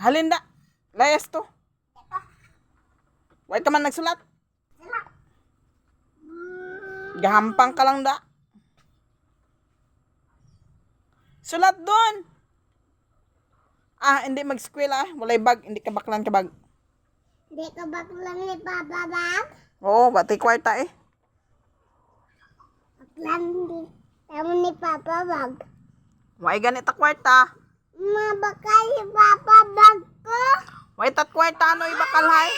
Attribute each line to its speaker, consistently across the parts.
Speaker 1: Halin da. Layas to. Wait ka man nagsulat. Gahampang ka lang da. Sulat doon. Hindi mag-eskwela. Walay bag. Hindi ka baklan ka bag.
Speaker 2: Hindi ka baklan ni Papa Bag?
Speaker 1: Oo, bati kwarta eh.
Speaker 2: Baklan din. Tama ni Papa Bag.
Speaker 1: Way ganit kwarta.
Speaker 2: Mabakal si Papa Bag ko.
Speaker 1: Way tat kwarta ano ibakal hay.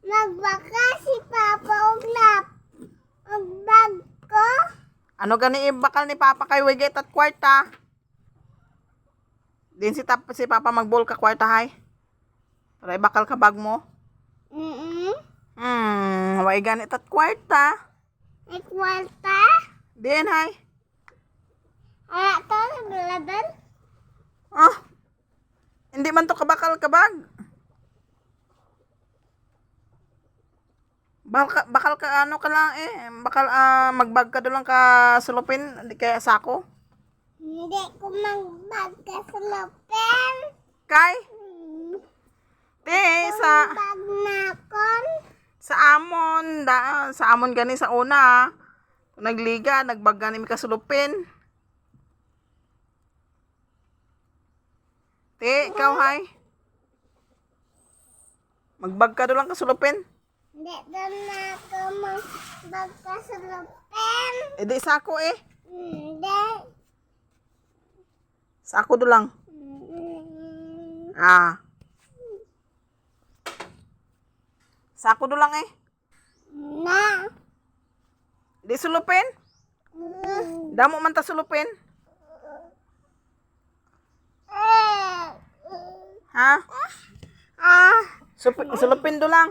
Speaker 2: Magbakal si Papa Uglap. Ang bag ko.
Speaker 1: Ano gani ibakal ni Papa kay way tat kwarta. Din si Papa magbol ka kwarta hay. Para ibakal ka bag mo. Way ganit at kwarta.
Speaker 2: May kwarta.
Speaker 1: Din hay.
Speaker 2: Ala to, nagladan.
Speaker 1: Hindi man to kabakal ka bag. Bakal ka ano ka lang eh. Bakal magbag ka doon lang ka sulupin. Hindi kaya sako.
Speaker 2: Hindi ko magbag ka sa lupin.
Speaker 1: Kay? Te, sa
Speaker 2: Bag na kon.
Speaker 1: sa amon gani sa una. Nagliga, nagbag gani mi kasulupin. Te, ikaw hay. Magbag ka doon lang kasulupin.
Speaker 2: Hindi doon na ako magbag ka sa lupin.
Speaker 1: Di sako eh.
Speaker 2: Hindi.
Speaker 1: Sako doon lang. Sako doon lang eh.
Speaker 2: Na.
Speaker 1: Di sulupin. Damo man ta sulupin. Ha? Sulupin doon lang.